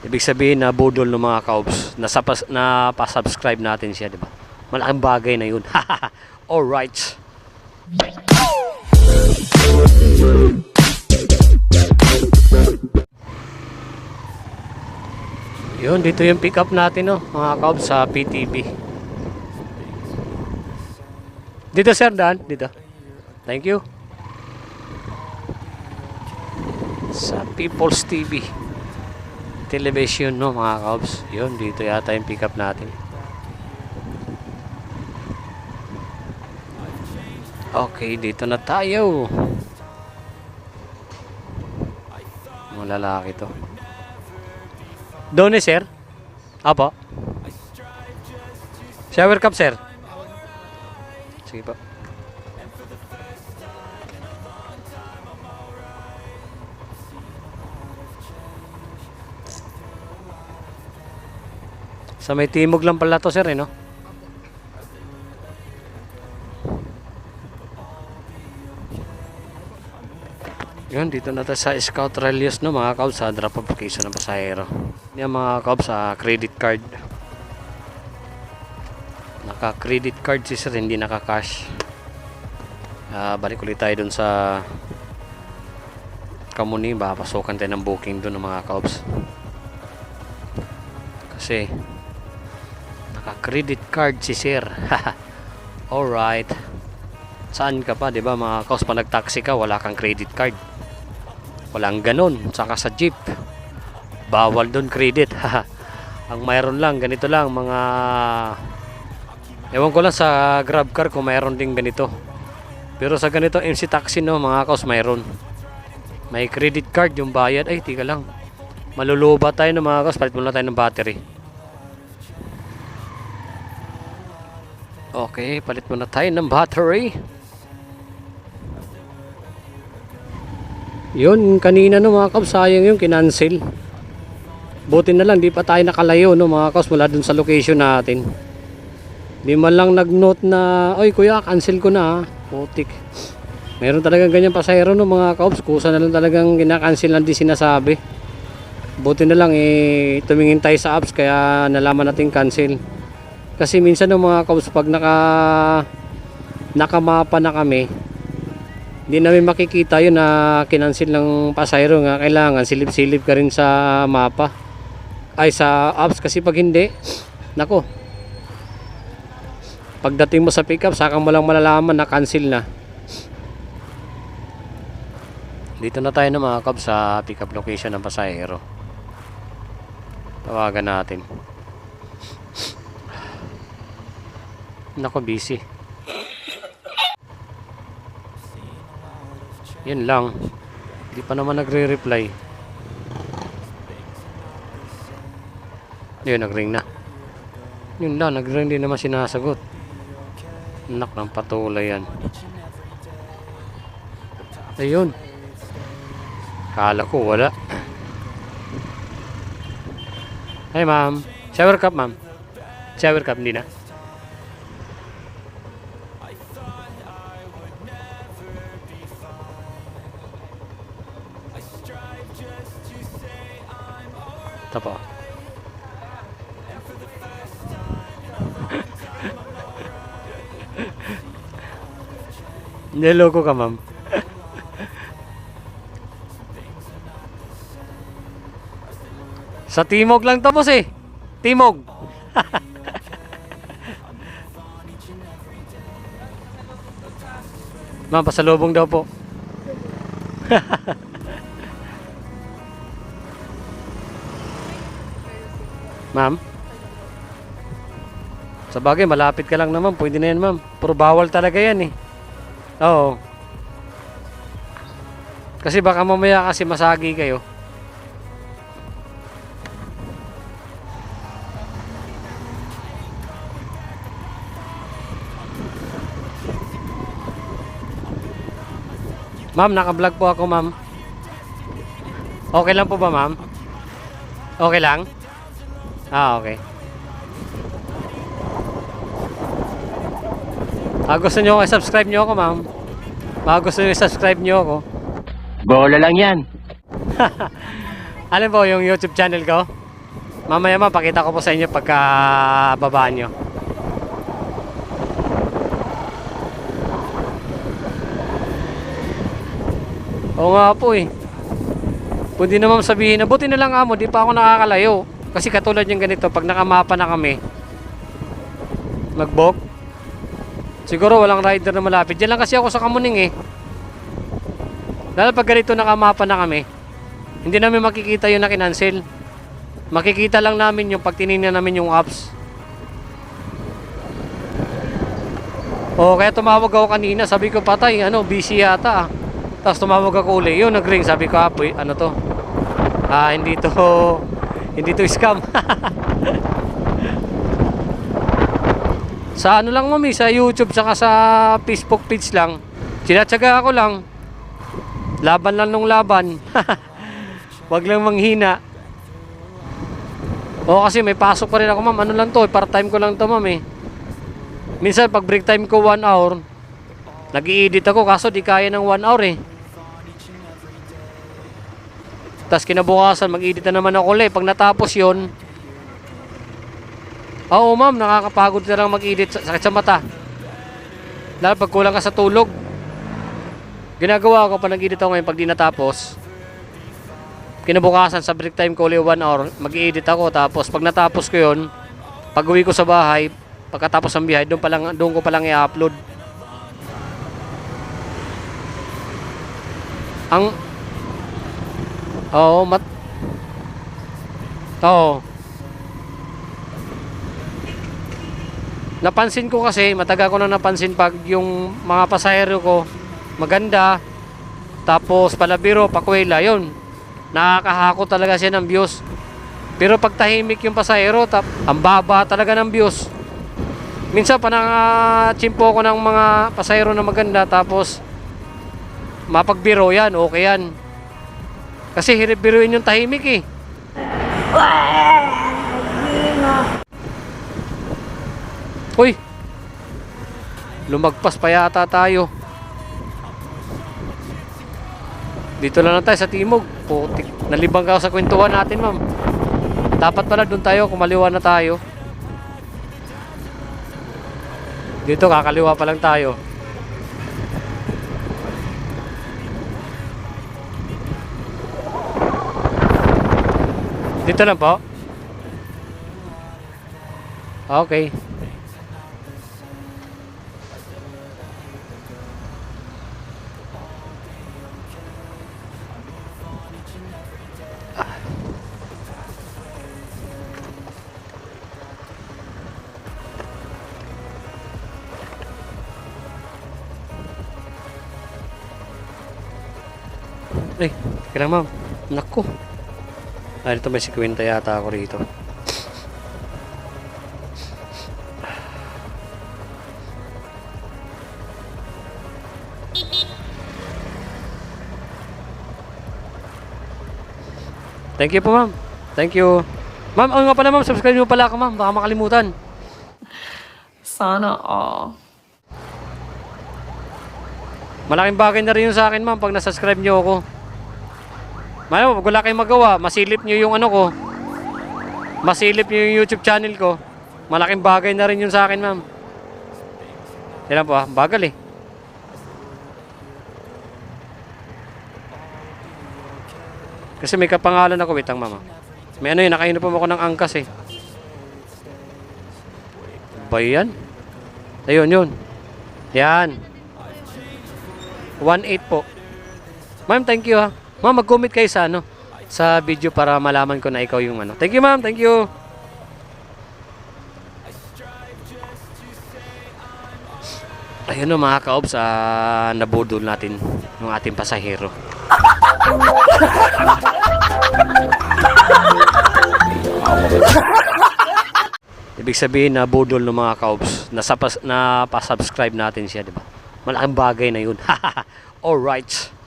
Ibig sabihin na budol ng mga kaobs. Napasubscribe natin siya, di ba? Malaking bagay na yun. Alright. Yun, dito yung pick up natin, no, mga kaobs, sa PTB. Dito, sir, daan. Dito. Thank you. Sa People's TV Television, no, mga kaobs. Yun, dito yata yung pick up natin. Okay, dito na tayo. Mga lalaki to. Doon eh, sir. Apo. Shower cup, sir. Sige po. Sa may timog lang pala to, sir, eh, no? Yun, dito na tayo sa Scout Relios, no, mga kaobs, sa drop off location ng pasahero. Yan, mga kaobs, sa credit card. Naka-credit card si sir, hindi naka-cash. Balik ulit tayo dun sa Kamuni, baka pasukan tayo ng booking dun ng mga kaobs. Kasi naka-credit card si sir. Alright. Saan ka pa, 'di ba, mga kaobs, pag nag-taxi ka, wala kang credit card. Walang ganun. Saka sa jeep, bawal doon credit. Ang mayroon lang, ganito lang, mga, ewan ko lang sa grab car kung mayroon din ganito. Pero sa ganito MC taxi, no, mga kaobs, mayroon. May credit card yung bayad. Ay, tika lang. Maluluba tayo, no, mga kaobs. Palit muna tayo ng battery. Okay, palit muna tayo ng battery. Yun, kanina, no, mga kaobs, sayang yung kinancel. Buti na lang, di pa tayo nakalayo, no, mga kaobs, mula dun sa location natin. Di man lang nag-note na, oy kuya, cancel ko na, putik. Meron talagang ganyan pasahero, no, mga kaobs, kusa na lang talagang kinakancel lang di sinasabi. Buti na lang, tumingin tayo sa apps, kaya nalaman natin cancel. Kasi minsan, no, mga kaobs, pag nakamapa na kami, hindi namin makikita yun na kinansil ng pasahero. Nga kailangan silip-silip ka rin sa mapa, ay sa apps, kasi pag hindi, nako, pagdating mo sa pickup, saka mo lang malalaman na cancel na. Dito na tayo, na mga kaobs, sa pickup location ng pasahero. Tawagan natin. Nako, busy. Yun lang. Hindi pa naman nagre-reply. Yun, nag-ring na. Yun lang, nag-ring, din naman sinasagot. Anak ng patulay yan. Ayun. Kala ko wala. Hey ma'am. Shower cup, ma'am. Shower cup, hindi na. Ito po. Niloko ka, ma'am. Sa Timog lang to, boss, eh. Timog. Ma'am, pasalubong daw po. Ma'am? Sa bagay, malapit ka lang naman. Pwede na yan, ma'am. Pero bawal talaga yan, eh. Oo. Kasi baka mamaya kasi masagi kayo. Ma'am, naka-vlog po ako, ma'am. Okay lang po ba, ma'am? Okay lang? Okay. Gusto nyo ako, subscribe nyo ako, ma'am. Gusto nyo subscribe nyo ako. Bola lang yan. Ano po yung YouTube channel ko? Mamaya pakita ko po sa inyo pagka baba nyo. Oo nga po eh. Pwede naman sabihin na buti na lang amo, di pa ako nakakalayo. Kasi katulad yung ganito, pag nakamapa na kami, magbok, siguro walang rider na malapit. Diyan lang kasi ako sa Kamuning eh. Dahil pag ganito nakamapa na kami, hindi namin makikita yung na-cancel. Makikita lang namin yung pag tinignan namin yung apps. O kaya tumawag ako kanina, sabi ko patay, busy yata ah. Tapos tumawag ako uli, yun nag-ring, sabi ko apoy, ano to? Hindi to scam. Sa ano lang mami, sa YouTube saka sa Facebook page lang. Sinatsaga ako lang. Laban lang nung laban. Wag lang manghina. O kasi may pasok pa rin ako ma'am. Ano lang to, part-time ko lang to ma'am eh. Minsan pag break time ko 1 hour, nag-i-edit ako kaso di kaya ng 1 hour eh. Tapos kinabukasan mag-edit na naman ako ulit. Pag natapos yon, oo ma'am, nakakapagod na lang mag-edit, sakit sa mata. Lalo pag kulang ka sa tulog. Ginagawa ko pa nag-edit ako ngayon pag di natapos. Kinabukasan sa break time ko ulit 1 hour, mag-edit ako. Tapos pag natapos ko yon, pag uwi ko sa bahay, pagkatapos ng biyahe, doon ko pa lang i-upload. Oo. Napansin ko kasi, matagal ko na napansin pag yung mga pasahero ko maganda, tapos palabiro, pakwela, yun. Nakakahako talaga siya ng views. Pero pag tahimik yung pasahero, ang baba talaga ng views. Minsan panang-chimpo ko ng mga pasahero na maganda, tapos mapagbiro yan, okay yan. Kasi hirap-biruin yung tahimik eh. Uy! Lumagpas pa yata tayo. Dito lang tayo sa Timog. Putik. Nalibang ka sa kwentuhan natin ma'am. Dapat pala doon tayo, kumaliwa na tayo. Dito kakaliwa pa lang tayo. Dito lang po. Okay. Ay, teka lang ma'am. Naku. Dito may 50 yata ako rito. Thank you po ma'am. Thank you. Ma'am, nga pala ma'am, subscribe nyo pala ako ma'am. Baka makalimutan. Sana all. Malaking bagay na rin yun sa akin ma'am pag nasubscribe nyo ako. Pag wala kayong magawa, masilip nyo yung ano ko. Masilip nyo yung YouTube channel ko. Malaking bagay na rin yun sa akin ma'am. Yan po bagal eh. Kasi may kapangalan ako, wait lang mama. May ano yun, nakainom ako ng angkas eh. Ba yan? Ayun yun. Yan. 1.8 po. Ma'am, thank you ha. Ma'am, mag-comment kayo sa sa video para malaman ko na ikaw yung ano. Thank you ma'am, thank you. Ayun o mga kaobs, nabudol natin yung ating pasahero. Ibig sabihin na budol ng mga kaobs, napasubscribe natin siya, di ba? Malaking bagay na yun. Alright.